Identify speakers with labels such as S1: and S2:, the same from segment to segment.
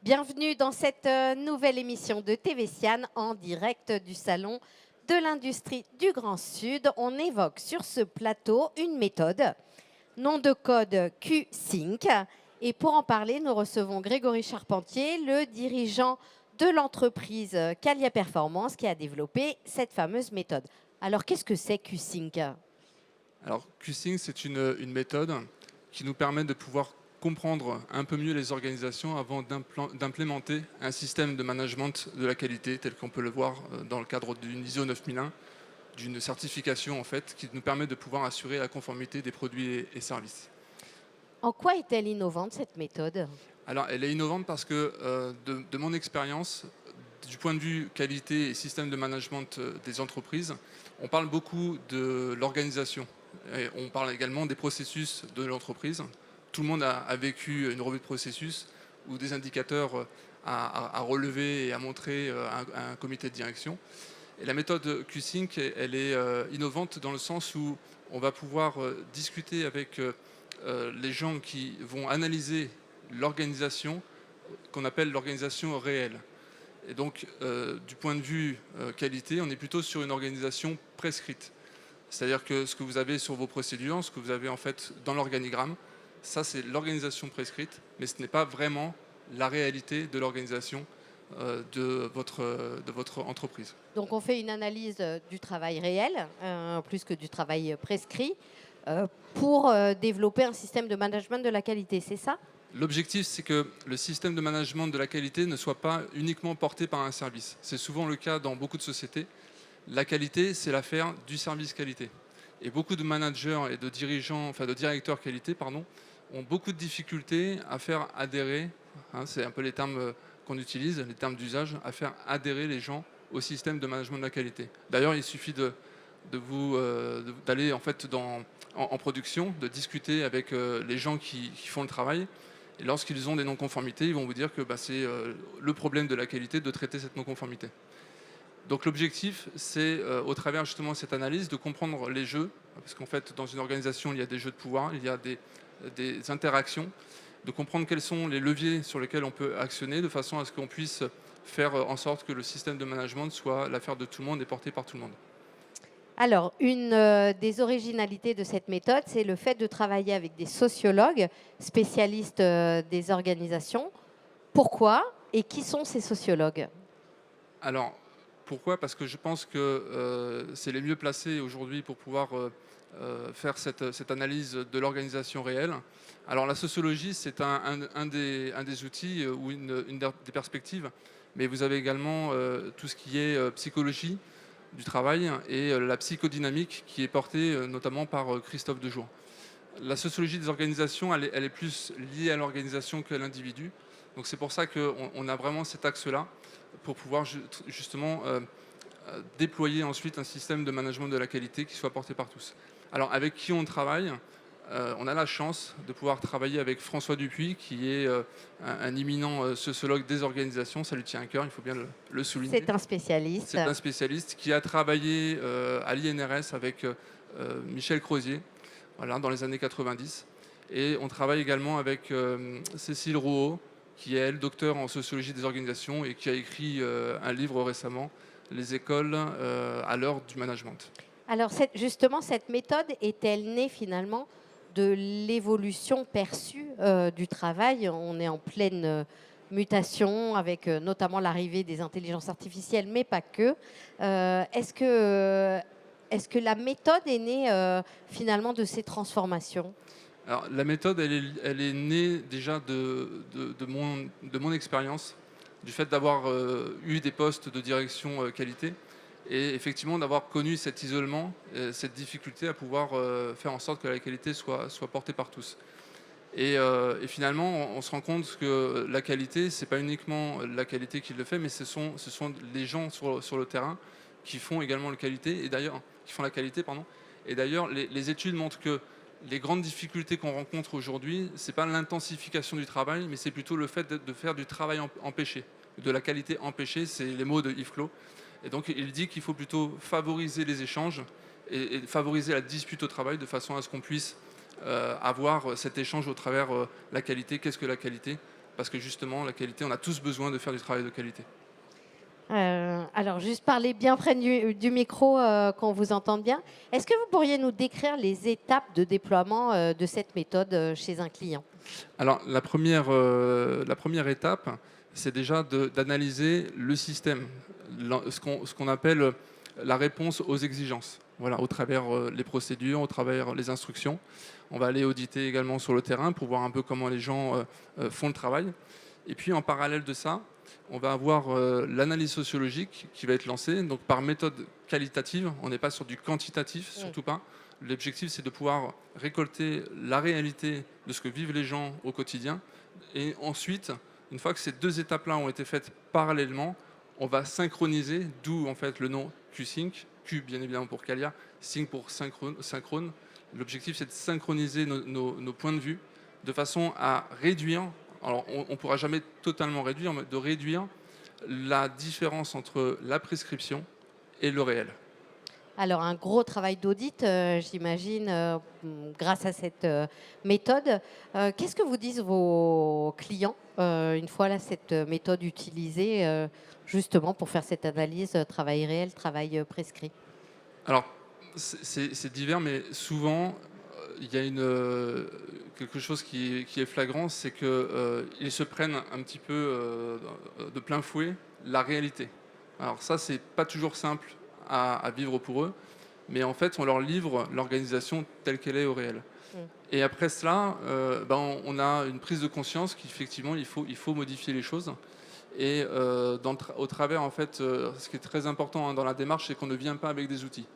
S1: Bienvenue dans cette nouvelle émission de TV Sian en direct du Salon de l'Industrie du Grand Sud. On évoque sur ce plateau une méthode, nom de code Q-Sync. Et pour en parler, nous recevons Grégory Charpentier, le dirigeant de l'entreprise Calia Performance qui a développé cette fameuse méthode. Alors, qu'est-ce que c'est Q-Sync?
S2: Alors, Q-Sync, c'est une méthode qui nous permet de pouvoir comprendre un peu mieux les organisations avant d'implémenter un système de management de la qualité tel qu'on peut le voir dans le cadre d'une ISO 9001, d'une certification en fait, qui nous permet de pouvoir assurer la conformité des produits et services.
S1: En quoi est-elle innovante, cette méthode?
S2: Alors, elle est innovante parce que, de mon expérience, du point de vue qualité et système de management des entreprises, on parle beaucoup de l'organisation. Et on parle également des processus de l'entreprise. Tout le monde a vécu une revue de processus ou des indicateurs à relever et à montrer à un comité de direction. Et la méthode Q-Sync, elle est innovante dans le sens où on va pouvoir discuter avec les gens qui vont analyser l'organisation qu'on appelle l'organisation réelle. Et donc, du point de vue qualité, on est plutôt sur une organisation prescrite. C'est-à-dire que ce que vous avez sur vos procédures, ce que vous avez en fait dans l'organigramme, ça c'est l'organisation prescrite, mais ce n'est pas vraiment la réalité de l'organisation de votre entreprise.
S1: Donc on fait une analyse du travail réel, plus que du travail prescrit, pour développer un système de management de la qualité, c'est ça?
S2: L'objectif, c'est que le système de management de la qualité ne soit pas uniquement porté par un service. C'est souvent le cas dans beaucoup de sociétés. La qualité, c'est l'affaire du service qualité. Et beaucoup de managers et de dirigeants, enfin de directeurs qualité, pardon, ont beaucoup de difficultés à faire adhérer, c'est un peu les termes qu'on utilise, les termes d'usage, à faire adhérer les gens au système de management de la qualité. D'ailleurs, il suffit d'aller en fait en production, de discuter avec les gens qui font le travail. Et lorsqu'ils ont des non-conformités, ils vont vous dire que c'est le problème de la qualité de traiter cette non-conformité. Donc l'objectif, c'est au travers justement de cette analyse de comprendre les jeux, parce qu'en fait dans une organisation il y a des jeux de pouvoir, il y a des interactions, de comprendre quels sont les leviers sur lesquels on peut actionner de façon à ce qu'on puisse faire en sorte que le système de management soit l'affaire de tout le monde et porté par tout le monde.
S1: Alors, une des originalités de cette méthode, c'est le fait de travailler avec des sociologues spécialistes des organisations. Pourquoi et qui sont ces sociologues?
S2: Alors, pourquoi? Parce que je pense que c'est les mieux placés aujourd'hui pour pouvoir faire cette analyse de l'organisation réelle. Alors la sociologie, c'est un des outils ou une des perspectives, mais vous avez également tout ce qui est psychologie du travail et la psychodynamique qui est portée notamment par Christophe Dejour. La sociologie des organisations, elle est plus liée à l'organisation qu'à l'individu. Donc c'est pour ça qu'on a vraiment cet axe-là pour pouvoir justement déployer ensuite un système de management de la qualité qui soit porté par tous. Alors avec qui on travaille? On a la chance de pouvoir travailler avec François Dupuis, qui est un imminent sociologue des organisations. Ça lui tient à cœur, il faut bien le souligner.
S1: C'est un spécialiste.
S2: C'est un spécialiste qui a travaillé à l'INRS avec Michel Crozier, voilà, dans les années 90. Et on travaille également avec Cécile Rouault, qui est, elle, docteur en sociologie des organisations et qui a écrit un livre récemment, Les écoles à l'heure du management.
S1: Alors justement, cette méthode est-elle née finalement de l'évolution perçue du travail? On est en pleine mutation avec notamment l'arrivée des intelligences artificielles, mais pas que. Est-ce que la méthode est née finalement de ces transformations?
S2: Alors, la méthode, elle est née déjà de mon expérience, du fait d'avoir eu des postes de direction qualité et effectivement d'avoir connu cet isolement, cette difficulté à pouvoir faire en sorte que la qualité soit portée par tous. Et finalement, on se rend compte que la qualité, c'est pas uniquement la qualité qui le fait, mais ce sont les gens sur le terrain qui font également la qualité, et d'ailleurs, qui font la qualité, pardon. Et d'ailleurs, les études montrent que les grandes difficultés qu'on rencontre aujourd'hui, c'est pas l'intensification du travail, mais c'est plutôt le fait de faire du travail empêché, de la qualité empêchée, c'est les mots de Yves Clos. Et donc, il dit qu'il faut plutôt favoriser les échanges et favoriser la dispute au travail de façon à ce qu'on puisse avoir cet échange au travers la qualité. Qu'est-ce que la qualité? parce que justement, la qualité, on a tous besoin de faire du travail de qualité.
S1: Alors, juste parler bien près du micro, qu'on vous entende bien. Est-ce que vous pourriez nous décrire les étapes de déploiement de cette méthode chez un client?
S2: Alors, la première étape, c'est déjà d'analyser le système, ce qu'on appelle la réponse aux exigences, voilà, au travers les procédures, au travers les instructions. On va aller auditer également sur le terrain pour voir un peu comment les gens font le travail. Et puis, en parallèle de ça, on va avoir l'analyse sociologique qui va être lancée, donc par méthode qualitative. On n'est pas sur du quantitatif, surtout pas. L'objectif, c'est de pouvoir récolter la réalité de ce que vivent les gens au quotidien. Et ensuite, une fois que ces deux étapes-là ont été faites parallèlement, on va synchroniser, d'où en fait le nom Q-Sync, Q bien évidemment pour Qualia, Sync pour synchrone. L'objectif, c'est de synchroniser nos points de vue de façon à réduire, alors on ne pourra jamais totalement réduire, mais de réduire la différence entre la prescription et le réel.
S1: Alors, un gros travail d'audit, j'imagine, grâce à cette méthode. Qu'est-ce que vous disent vos clients une fois là, cette méthode utilisée, justement pour faire cette analyse travail réel, travail prescrit?
S2: Alors, c'est divers, mais souvent, il y a quelque chose qui est flagrant, c'est qu'ils se prennent un petit peu de plein fouet la réalité. Alors ça, c'est pas toujours simple à vivre pour eux, mais en fait, on leur livre l'organisation telle qu'elle est au réel. Et après cela, on a une prise de conscience qu'effectivement, il faut modifier les choses. Et au travers, en fait, ce qui est très important dans la démarche, c'est qu'on ne vient pas avec des outils.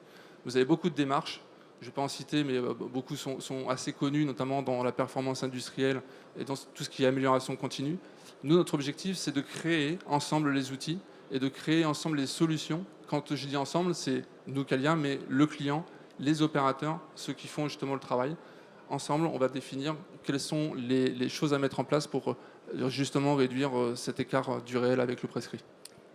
S2: Vous avez beaucoup de démarches, je ne vais pas en citer, mais beaucoup sont assez connus, notamment dans la performance industrielle et dans tout ce qui est amélioration continue. Nous, notre objectif, c'est de créer ensemble les outils et de créer ensemble les solutions. Quand je dis ensemble, c'est nous, Qualia, mais le client, les opérateurs, ceux qui font justement le travail. Ensemble, on va définir quelles sont les choses à mettre en place pour justement réduire cet écart du réel avec le prescrit.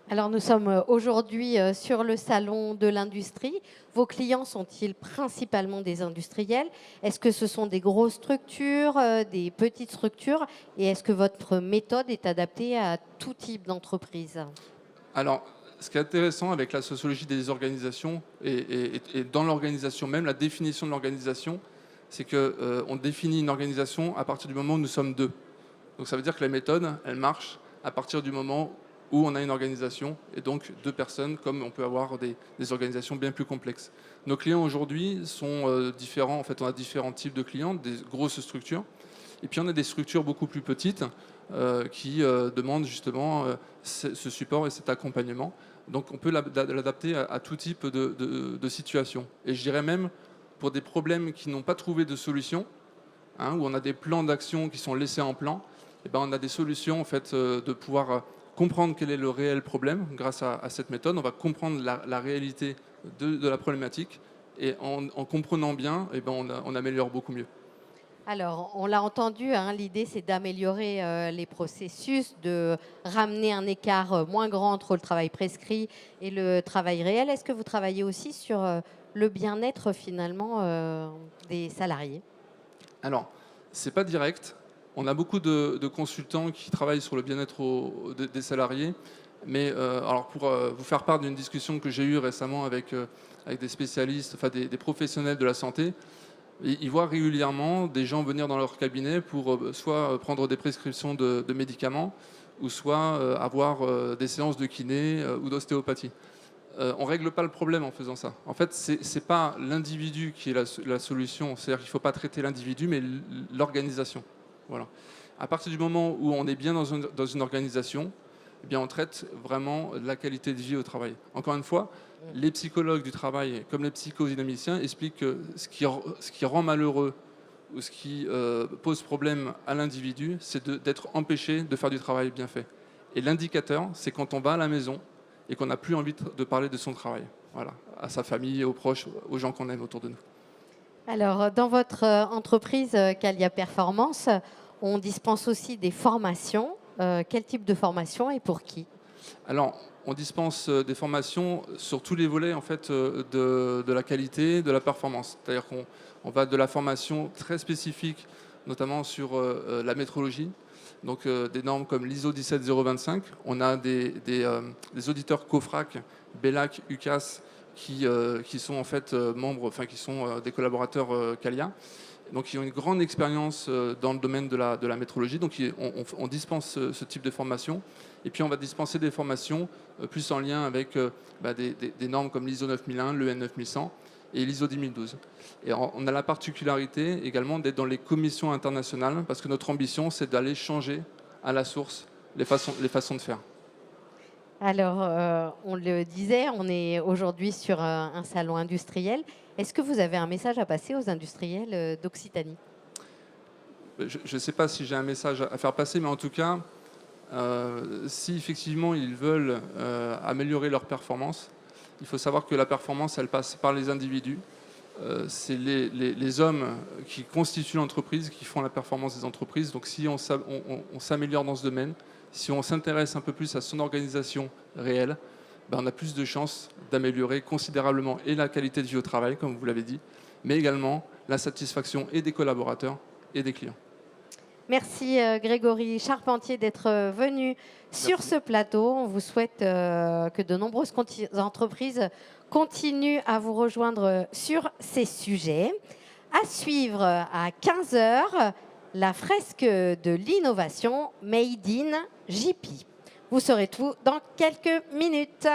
S1: Alors, nous sommes aujourd'hui sur le salon de l'industrie. Vos clients sont-ils principalement des industriels? Est-ce que ce sont des grosses structures, des petites structures? Et est-ce que votre méthode est adaptée à tout type d'entreprise?
S2: Alors, ce qui est intéressant avec la sociologie des organisations et dans l'organisation même, la définition de l'organisation, c'est qu'on définit une organisation à partir du moment où nous sommes deux. Donc ça veut dire que la méthode, elle marche à partir du moment où on a une organisation et donc deux personnes, comme on peut avoir des organisations bien plus complexes. Nos clients aujourd'hui sont différents. En fait, on a différents types de clients, des grosses structures, et puis on a des structures beaucoup plus petites qui demandent justement ce support et cet accompagnement. Donc on peut l'adapter à tout type de situation. Et je dirais même pour des problèmes qui n'ont pas trouvé de solution, où on a des plans d'action qui sont laissés en plan, et on a des solutions en fait, de pouvoir comprendre quel est le réel problème grâce à cette méthode. On va comprendre la réalité de la problématique et en comprenant bien, on améliore beaucoup mieux.
S1: Alors, on l'a entendu, l'idée c'est d'améliorer les processus, de ramener un écart moins grand entre le travail prescrit et le travail réel. Est-ce que vous travaillez aussi sur le bien-être finalement des salariés?
S2: Alors, c'est pas direct. On a beaucoup de consultants qui travaillent sur le bien-être des salariés. Mais alors pour vous faire part d'une discussion que j'ai eue récemment avec des spécialistes, enfin des professionnels de la santé, ils voient régulièrement des gens venir dans leur cabinet pour soit prendre des prescriptions de médicaments ou soit avoir des séances de kiné ou d'ostéopathie. On ne règle pas le problème en faisant ça. En fait, ce n'est pas l'individu qui est la solution. C'est-à-dire qu'il ne faut pas traiter l'individu, mais l'organisation. Voilà. À partir du moment où on est bien dans une organisation, eh bien, on traite vraiment la qualité de vie au travail. Encore une fois, les psychologues du travail, comme les psychodynamiciens, expliquent que ce qui rend malheureux ou ce qui pose problème à l'individu, c'est d'être empêché de faire du travail bien fait. Et l'indicateur, c'est quand on va à la maison et qu'on n'a plus envie de parler de son travail, voilà, à sa famille, aux proches, aux gens qu'on aime autour de nous.
S1: Alors, dans votre entreprise Qualia Performance, on dispense aussi des formations. Quel type de formation et pour qui?
S2: Alors, on dispense des formations sur tous les volets en fait, de la qualité, de la performance. C'est-à-dire qu'on va de la formation très spécifique, notamment sur la métrologie, Donc des normes comme l'ISO 17025. On a des auditeurs COFRAC, BELAC, UCAS qui sont en fait membres, enfin qui sont des collaborateurs CALIA. Donc ils ont une grande expérience dans le domaine de la métrologie. Donc on dispense ce type de formation. Et puis on va dispenser des formations plus en lien avec des normes comme l'ISO 9001, l'EN 9100 et l'ISO 10012. Et on a la particularité également d'être dans les commissions internationales parce que notre ambition, c'est d'aller changer à la source les façons de faire.
S1: Alors, on le disait, on est aujourd'hui sur un salon industriel. Est-ce que vous avez un message à passer aux industriels d'Occitanie?
S2: Je ne sais pas si j'ai un message à faire passer, mais en tout cas, si effectivement ils veulent améliorer leur performance, il faut savoir que la performance, elle passe par les individus. C'est les hommes qui constituent l'entreprise qui font la performance des entreprises. Donc si on s'améliore dans ce domaine, si on s'intéresse un peu plus à son organisation réelle, on a plus de chances d'améliorer considérablement et la qualité de vie au travail, comme vous l'avez dit, mais également la satisfaction et des collaborateurs et des clients.
S1: Merci Grégory Charpentier d'être venu sur ce plateau. On vous souhaite que de nombreuses entreprises continuent à vous rejoindre sur ces sujets. À suivre à 15 h, la fresque de l'innovation Made in JP. Vous saurez tout dans quelques minutes.